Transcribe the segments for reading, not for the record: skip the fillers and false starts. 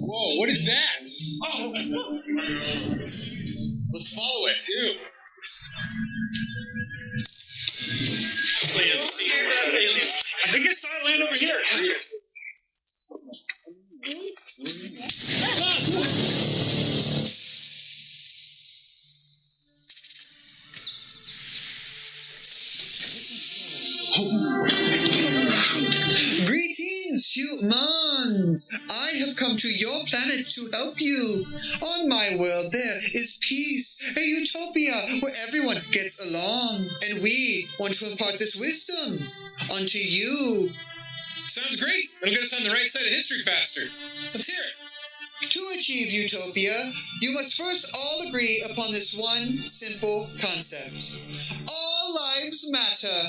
Whoa, what is that? Oh, let's follow it, dude. I think I saw it land over here. Greetings, humans! I have come to your planet to help you. On my world, there is peace, a utopia where everyone gets along, and we want to impart this wisdom onto you. Sounds great. It'll get us on the right side of history faster. Let's hear it. To achieve utopia, you must first all agree upon this one simple concept. All lives matter.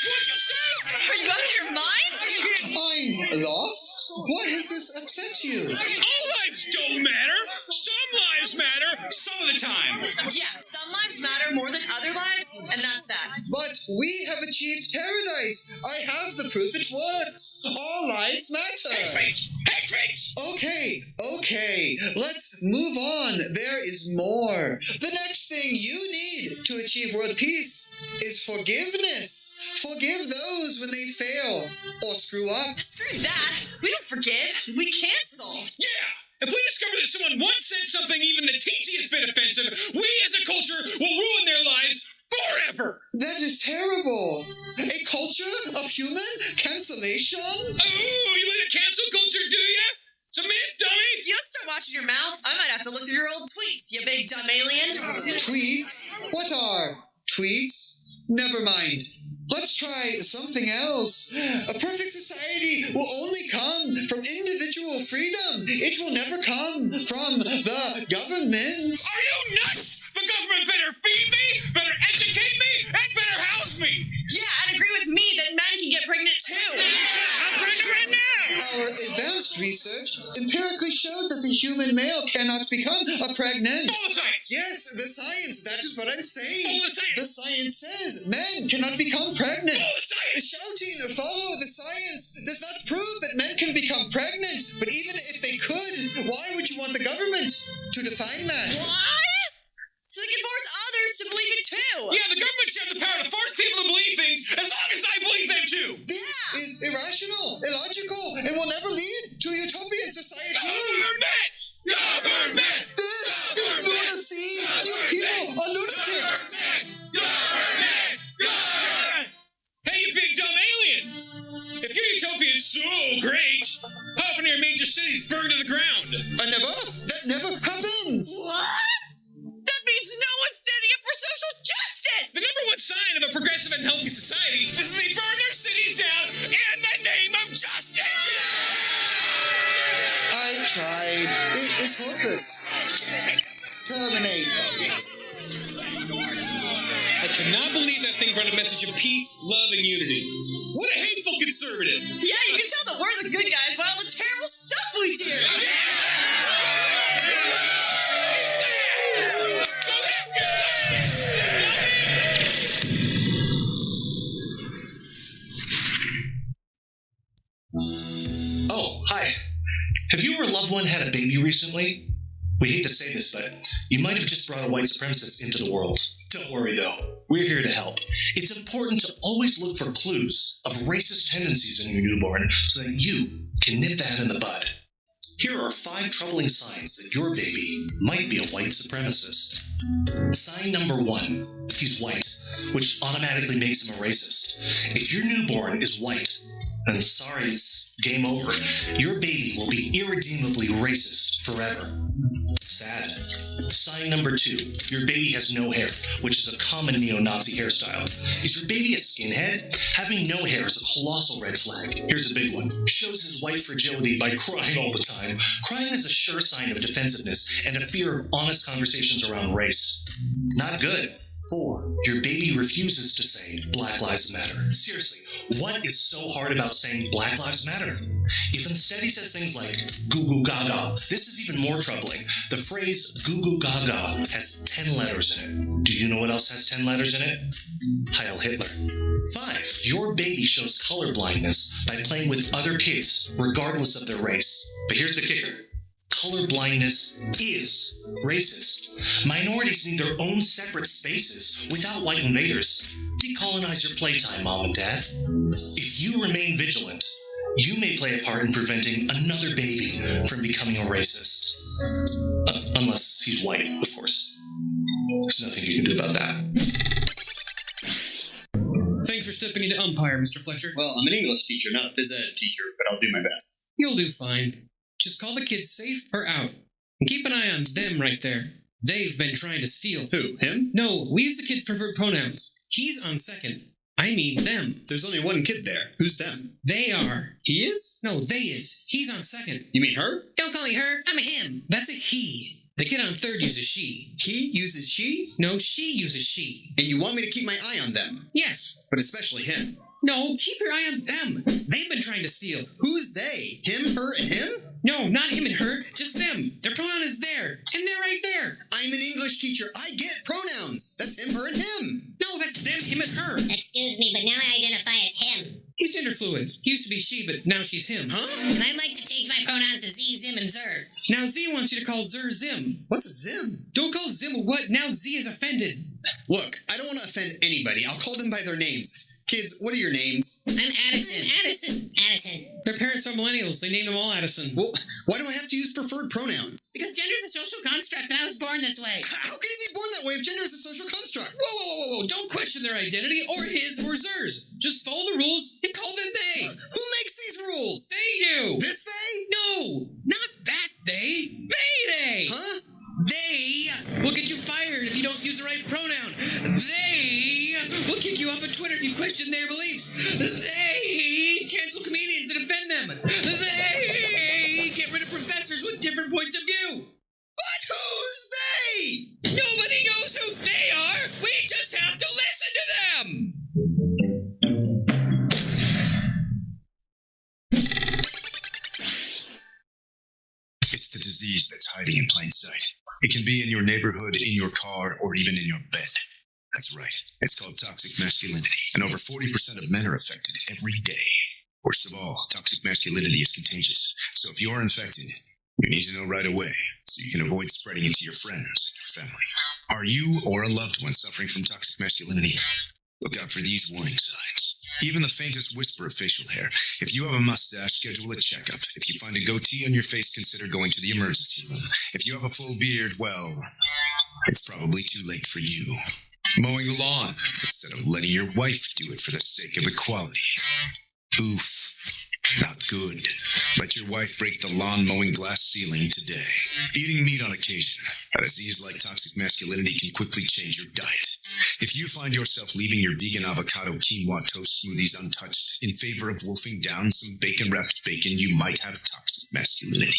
What'd you say? Are you out of your mind? I'm lost? Why has this upset you? All lives don't matter. Some lives matter some of the time. Yeah, some lives matter more than other lives, and that's that. But we have achieved paradise. I have the proof it works. All lives matter. Hey, Fritz! Okay. Let's move on. There is more. The next thing you need to achieve world peace is forgiveness. Forgive those when they fail or screw up. Screw that. We don't forgive. We cancel. Yeah! If we discover that someone once said something even the teeniest bit offensive, we as a culture will ruin their lives forever! That is terrible. A culture of human cancellation? Oh, you let a cancel culture do ya? It's a myth, dummy! You don't start watching your mouth. I might have to look through your old tweets, you big dumb alien. Tweets? What are tweets? Never mind. Let's try something else. A perfect society will only come from individual freedom. It will never come from the government. Are you nuts? The government better feed me, better educate me, and better house me! Yeah, and agree with me that men can get pregnant too. I'm pregnant right now! Our advanced research empirically showed that the human male cannot become a pregnant. Follow the science! Yes, the science. That is what I'm saying. Follow the science! The science says men cannot become pregnant. Follow the science! Shouting follow the science does not prove that men can become pregnant. But even if they could, why would you want the government to define that? What? So they can force others to believe it too. Yeah, the government should have the power to force people to believe things as long as I believe them too! This is irrational, illogical, and will never lead to a utopian society. Government! Government! This is lunacy. You people are lunatics. Government! Government! Hey, you big dumb alien! If your utopia is so great, how often are your major cities burned to the ground? That never happens. What? That means no one's standing up for social justice. The number one sign of a progressive and healthy society is that they burn their cities down in the name of justice! I tried. It is hopeless. Terminate. I cannot believe that thing brought a message of peace, love, and unity. What a hateful conservative! Yeah, you can tell that we're the good guys by all the terrible stuff we do. Oh, hi. Have you or a loved one had a baby recently? We hate to say this, but you might have just brought a white supremacist into the world. Don't worry, though. We're here to help. It's important to always look for clues of racist tendencies in your newborn so that you can nip that in the bud. Here are 5 troubling signs that your baby might be a white supremacist. Sign number 1. He's white, which automatically makes him a racist. If your newborn is white, then sorry, it's game over. Your baby will be irredeemably racist forever. Sad. Sign number 2. Your baby has no hair, which is a common neo-Nazi hairstyle. Is your baby a skinhead? Having no hair is a colossal red flag. Here's a big one. Shows his white fragility by crying all the time. Crying is a sure sign of defensiveness and a fear of honest conversations around race. Not good. 4. Your baby refuses to say Black Lives Matter. Seriously, what is so hard about saying Black Lives Matter? If instead he says things like goo goo gaga, this is even more troubling. The phrase goo goo gaga has 10 letters in it. Do you know what else has 10 letters in it? Heil Hitler. 5. Your baby shows color blindness by playing with other kids, regardless of their race. But here's the kicker. Color blindness is racist. Minorities need their own separate spaces without white invaders. Decolonize your playtime, Mom and Dad. If you remain vigilant, you may play a part in preventing another baby from becoming a racist. Unless he's white, of course. There's nothing you can do about that. Thanks for stepping into umpire, Mr. Fletcher. Well, I'm an English teacher, not a phys ed teacher, but I'll do my best. You'll do fine. Just call the kids safe or out. And keep an eye on them right there. They've been trying to steal. Who, him? No, we use the kids' preferred pronouns. He's on second. I mean them. There's only one kid there. Who's them? They are. He is? No, they is. He's on second. You mean her? Don't call me her. I'm a him. That's a he. The kid on third uses she. He uses she? No, she uses she. And you want me to keep my eye on them? Yes. But especially him. No, keep your eye on them. They've been trying to steal. Who's they? Him, her, and him? No, not him and her, just them. Their pronoun is there, and they're right there. I'm an English teacher. I get pronouns. That's him, her, and him. No, that's them, him, and her. Excuse me, but now I identify as him. He's gender fluid. He used to be she, but now she's him. Huh? And I'd like to change my pronouns to Z, Zim, and Zer. Now Z wants you to call Zer Zim. What's a Zim? Don't call Zim a what? Now Z is offended. Look, I don't want to offend anybody. I'll call them by their names. Kids, what are your names? I'm Addison. Addison. Their parents are millennials. They named them all Addison. Well, why do I have to use preferred pronouns? Because gender's a social construct and I was born this way. How can he be born that way if gender is a social construct? Whoa. Don't question their identity or his or Zer's. Just follow the rules and call them they. Who makes these rules? They do. This they? No, not that they. They. Huh? They will get you fired if you don't use the right pronoun. They will kick you off of Twitter if you question their beliefs. They cancel comedians and offend them. They get rid of professors with different points of view. But who's they? Nobody knows who they are. We just have to listen to them. It's the disease that's hiding in plain sight. It can be in your neighborhood, in your car, or even in your bed. That's right. It's called toxic masculinity, and over 40% of men are affected every day. Worst of all, toxic masculinity is contagious. So if you're infected, you need to know right away so you can avoid spreading it to your friends and your family. Are you or a loved one suffering from toxic masculinity? Look out for these warning signs. Even the faintest whisper of facial hair. If you have a mustache, schedule a checkup. If you find a goatee on your face, consider going to the emergency room. If you have a full beard, well, it's probably too late for you. Mowing the lawn instead of letting your wife do it for the sake of equality. Oof. Not good. Let your wife break the lawn mowing glass ceiling today. Eating meat on occasion. A disease like toxic masculinity can quickly change your diet. If you find yourself leaving your vegan avocado quinoa toast smoothies untouched in favor of wolfing down some bacon-wrapped bacon, you might have toxic masculinity.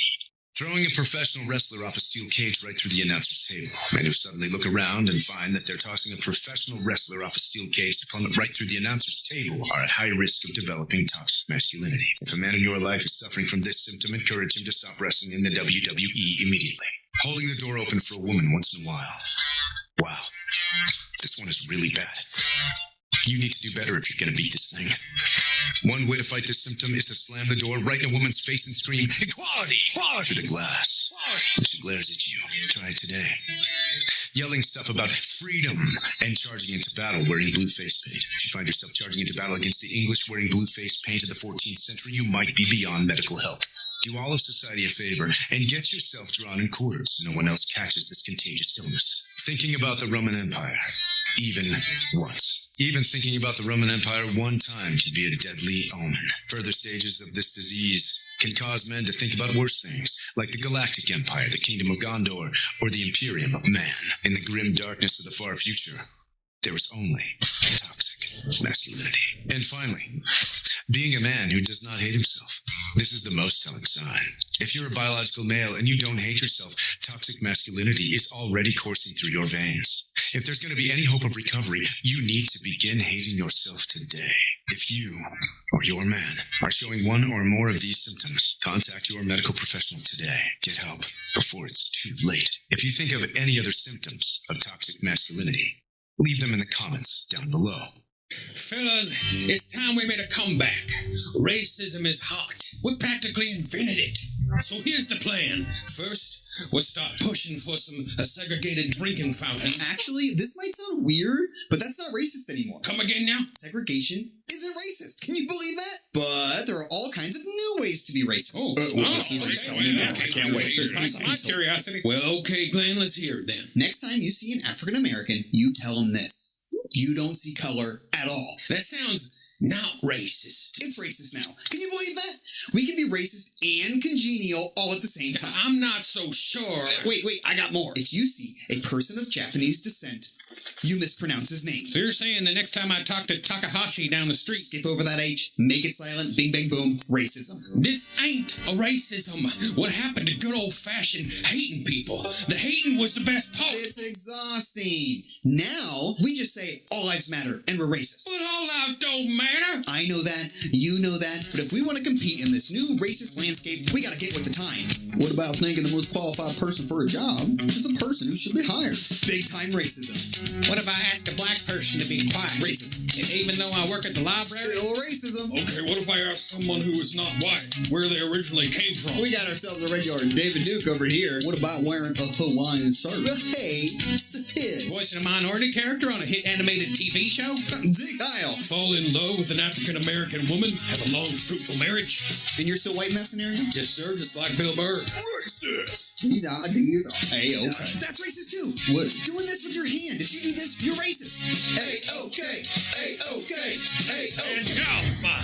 Throwing a professional wrestler off a steel cage right through the announcer's table. Men who suddenly look around and find that they're tossing a professional wrestler off a steel cage to plummet right through the announcer's table are at high risk of developing toxic masculinity. If a man in your life is suffering from this symptom, encourage him to stop wrestling in the WWE immediately. Holding the door open for a woman once in a while. Wow, this one is really bad. You need to do better if you're going to beat this thing. One way to fight this symptom is to slam the door right in a woman's face and scream, "Equality! Equality!" through the glass. When she glares at you, try it today. Yelling stuff about freedom and charging into battle wearing blue face paint. If you find yourself charging into battle against the English wearing blue face paint of the 14th century, you might be beyond medical help. Do all of society a favor and get yourself drawn in quarters so no one else catches this contagious illness. Thinking about the Roman Empire, even once. Even thinking about the Roman Empire one time can be a deadly omen. Further stages of this disease can cause men to think about worse things, like the Galactic Empire, the Kingdom of Gondor, or the Imperium of Man. In the grim darkness of the far future, there is only toxic masculinity. And finally, being a man who does not hate himself. This is the most telling sign. If you're a biological male and you don't hate yourself, toxic masculinity is already coursing through your veins. If there's going to be any hope of recovery, you need to begin hating yourself today. If you or your man are showing one or more of these symptoms, contact your medical professional today. Get help before it's too late. If you think of any other symptoms of toxic masculinity, leave them in the comments down below. Fellas, it's time we made a comeback. Racism is hot. We practically invented it. So here's the plan. First, we'll start pushing for a segregated drinking fountain. Actually, this might sound weird, but that's not racist anymore. Come again now? Segregation isn't racist. Can you believe that? But there are all kinds of new ways to be racist. I can't wait. My curiosity. Well, okay, Glenn, let's hear it then. Next time you see an African American, you tell him this. You don't see color at all. That sounds not racist. It's racist now. Can you believe that? We can be racist and congenial all at the same time. I'm not so sure. Wait, I got more. If you see a person of Japanese descent, you mispronounce his name. So you're saying the next time I talk to Takahashi down the street, Skip over that H, make it silent, bing, bang, boom, racism. this ain't a racism. What happened to good old-fashioned hating people? The hating was the best part. It's exhausting. Now, we just say all lives matter and we're racist. But all lives don't matter. I know that, you know that, but if we want to compete in this new racist landscape, we gotta get with the times. What about thinking the most qualified person for a job is a person who should be hired? Big time racism. What if I ask a black person to be quiet? Racism. Even though I work at the library? Still racism. Okay, what if I ask someone who is not white where they originally came from? We got ourselves a regular David Duke over here. What about wearing a Hawaiian shirt? Hey, it's his. Voicing a minority character on a hit animated TV show? Dig Kyle. Fall in love with an African-American woman? Have a long, fruitful marriage? And you're still white in that scenario? Yes, sir, just like Bill Burr. Racist. These ideas are A-okay. That's racist too. What? Doing this with your hand. If you do this, you're racist. A-okay. A-okay. A-okay. Alpha,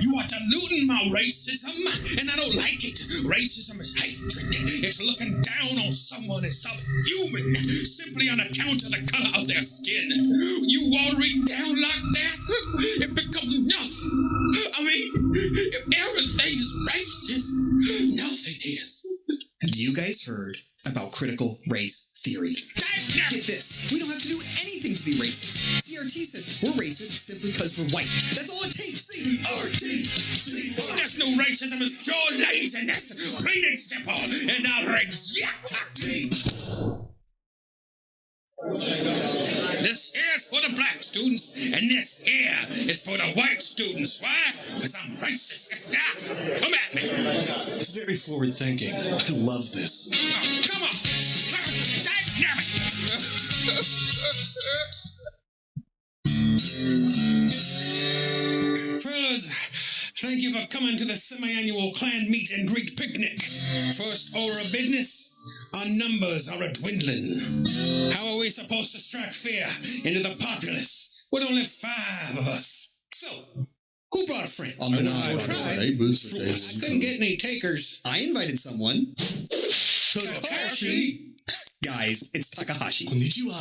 you are diluting my racism, and I don't like it. Racism is hatred. It's looking down on someone as subhuman simply on account of the color of their skin. You water it down like that, it becomes nothing. I mean, if everything is racist, nothing is. Have you guys heard about critical race theory? Get this. We don't have to do anything to be racist. CRT says we're racist simply because we're white. That's all it takes. CRT. There's no racism, it's pure laziness. Plain and simple. And I'll reject it. This here is for the black students, and this here is for the white students. Why? Because I'm racist. Yeah, come at me. It's very forward thinking. I love this. Oh, come on. Dynamic. Fellas, thank you for coming to the semi-annual clan meet and greet picnic. First order of business, our numbers are dwindling. How are we supposed to strike fear into the populace with only 5 of us? So, who brought a friend? I couldn't get any takers. I invited someone. Takahashi. Guys, it's Takahashi. Konnichiwa.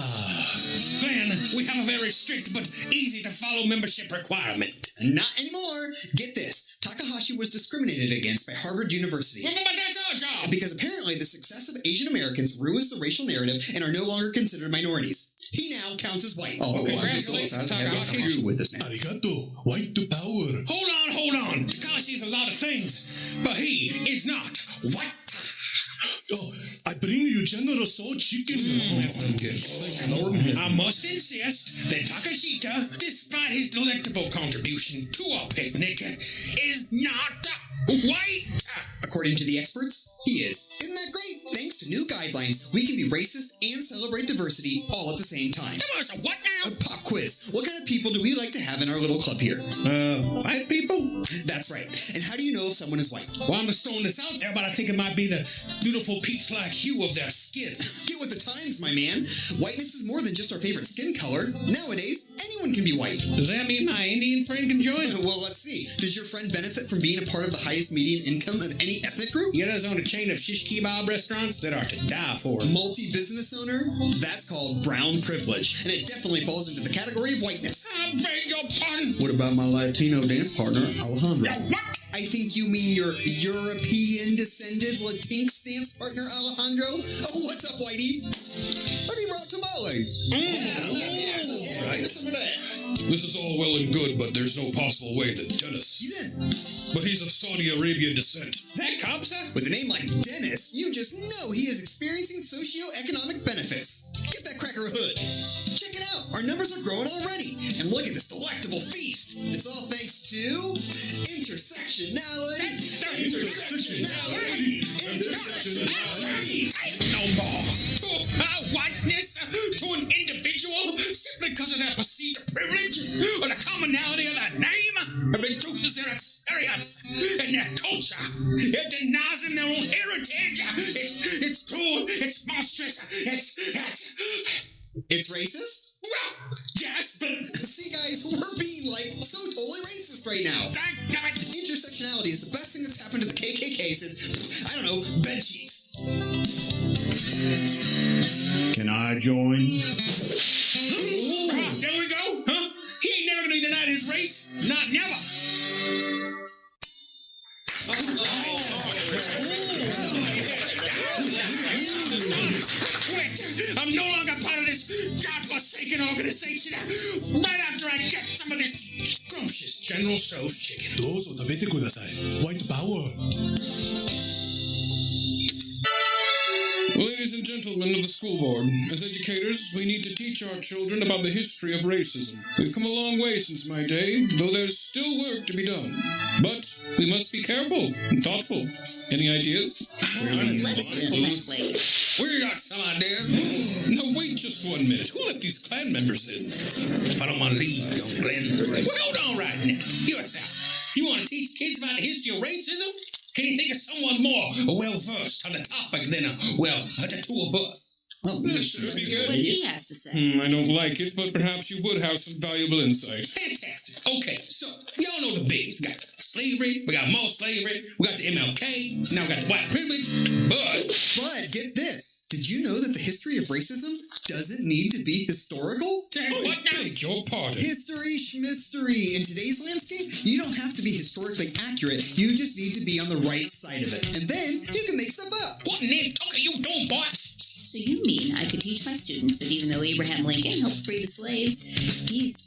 Glenn, we have a very strict but easy to follow membership requirement. Not anymore. Get this. Takahashi was discriminated against by Harvard University. Well, but that's our job. Because apparently the success of Asian Americans ruins the racial narrative and are no longer considered minorities. He now counts as white. Congratulations, Takahashi. With this now. Arigato. White to power. Hold on. Takashi's a lot of things, but he is not white. Oh, I bring you General Soul Chicken. I must insist that Takashita, despite his delectable contribution to our picnic, is not white. According to the experts, he is. Isn't that great? Thanks to new guidelines, we can be racist and celebrate diversity all at the same time. Come on, so what now? A pop quiz. What kind of people do we like to have in our little club here? White people? That's right. And how do you know if someone is white? Well, I'm just throwing this out there, but I think it might be the beautiful peach-like hue of their skin. Get with the times, my man. Whiteness is more than just our favorite skin color. Nowadays, anyone can be white. Does that mean my Indian friend can join? Well, let's see. Does your friend benefit from being a part of the highest median income of any ethnic group? He does own a chain of shish kebab restaurants that are to die for. Multi-business owner? That's called brown privilege, and it definitely falls into the category of whiteness. I beg your pardon. What about my Latino dance partner, Alejandro? What? I think you mean your European-descended Latinx dance partner, Alejandro? Oh, what's up, Whitey? But he brought tamales. right. This is all well and good, but there's no possible way that Dennis... But he's of Saudi Arabian descent. That cop, sir? With a name like Dennis, you just know he is experiencing socio-economic benefits. Get that cracker a hood. Check it out. Our numbers are growing already. And look at this delectable feast. It's all thanks to intersectionality. No more. To our whiteness, to an individual, simply because of their perceived privilege or the commonality of their name, it reduces their experience and their culture. It denies them their own heritage. It's cruel. It's monstrous. It's racist? Well, yes, but... See, guys, we're being, so totally racist right now. Dammit. Intersectionality is the best thing that's happened to the KKK since, I don't know, bed sheets. Can I join? There we go, huh? He ain't never gonna deny his race. Not never. Quit. I'm no longer part of this godforsaken organization. Right after I get some of this scrumptious General Tso's chicken. どうぞ食べてください。White power. Ladies and gentlemen of the school board, as educators, we need to teach our children about the history of racism. We've come a long way since my day, though there's still work to be done. But we must be careful and thoughtful. Any ideas? We got some idea. No, wait just 1 minute. Who let these Klan members in? I don't want to leave, young Glenn. Well, hold on right now. Yourself. You want to teach kids about the history of racism? Can you think of someone more well-versed on the topic than, the two of us? Oh, Let's hear what he has to say. I don't like it, but perhaps you would have some valuable insight. Fantastic. Okay, so, y'all know the biggies. We got slavery, we got more slavery, we got the MLK, now we got the white privilege, but get this. Did you know that the history of racism doesn't need to be historical? What now? Beg your pardon. History schmistery. In today's landscape, you don't have to be historically accurate. You just need to be on the right side of it. And then you can make stuff up. What in the fuck are you doing, boy? So you mean I could teach my students that even though Abraham Lincoln helped free the slaves, he's,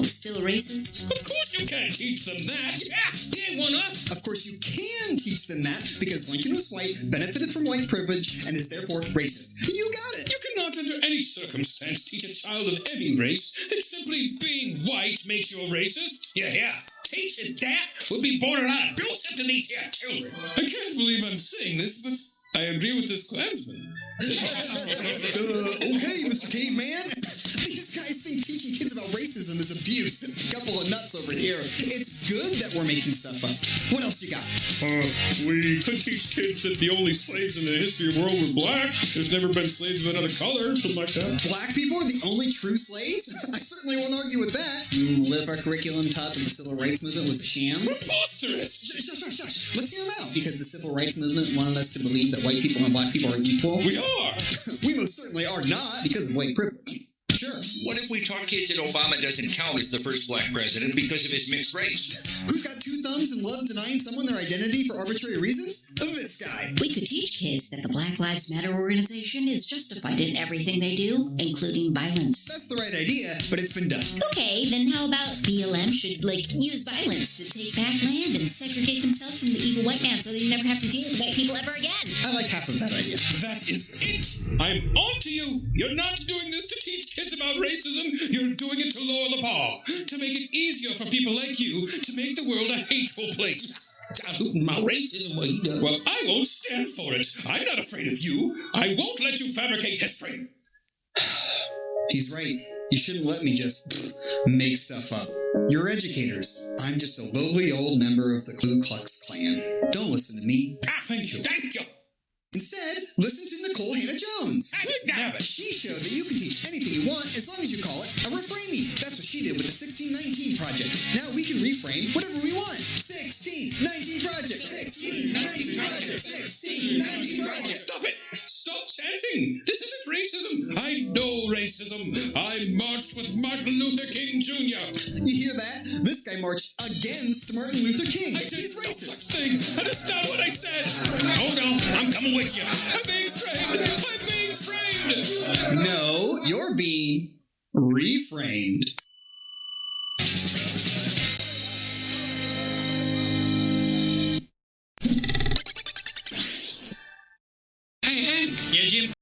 still a racist? Of course you can't teach them that. Yeah, he ain't one up. Of course you can teach them that because Lincoln was white, benefited from white privilege, and is therefore racist. You got it. You cannot under any circumstance teach a child of any race that simply being white makes you a racist. Yeah. Teaching that would be borderline abusive to these here children. I can't believe I'm saying this, but I agree with this Klansman. Okay, Mr. Caveman. These guys think teaching kids about racism is abuse. Couple of nuts over here. It's good that we're making stuff up. What else you got? We could teach kids that the only slaves in the history of the world were black. There's never been slaves of another color, something like that. Black people are the only true slaves? I certainly won't argue with that. What if our curriculum taught that the civil rights movement was a sham? Preposterous! Shush. Let's hear them out. Because the civil rights movement wanted us to believe that white people and black people are equal. We are! We most certainly are not because of white privilege. Sure. What if we taught kids that Obama doesn't count as the first black president because of his mixed race? Who's got two thumbs and loves denying someone their identity for arbitrary reasons? This guy. We could teach kids that the Black Lives Matter organization is justified in everything they do, including violence. That's the right idea, but it's been done. Okay, then how about BLM should, use violence to take back land and segregate themselves from the evil white man so they never have to deal with white people ever again? I like half of that idea. That is it! I'm on to you! You're not doing this to teach kids about racism, you're doing it to lower the bar, to make it easier for people like you to make the world a hateful place. Diluting my racism, what he does. Well, I won't stand for it. I'm not afraid of you. I won't let you fabricate history. He's right. You shouldn't let me just make stuff up. You're educators. I'm just a lowly old member of the Ku Klux Klan. Don't listen to me. Thank you. Instead, listen to Nicole Hannah-Jones. She showed that you can teach anything you want as long as you call it a reframing. That's what she did with the 1619 project. Now we can reframe whatever we want. 1619 project. 1619 project. 1619 project. Stop it. Stop chanting. This isn't racism. I know racism. I marched with Martin Luther King Jr. You hear that? This guy marched against Martin Luther King. He's racist. That is not what I said. Hold on. I'm coming with you. I'm being framed. No, you're being reframed.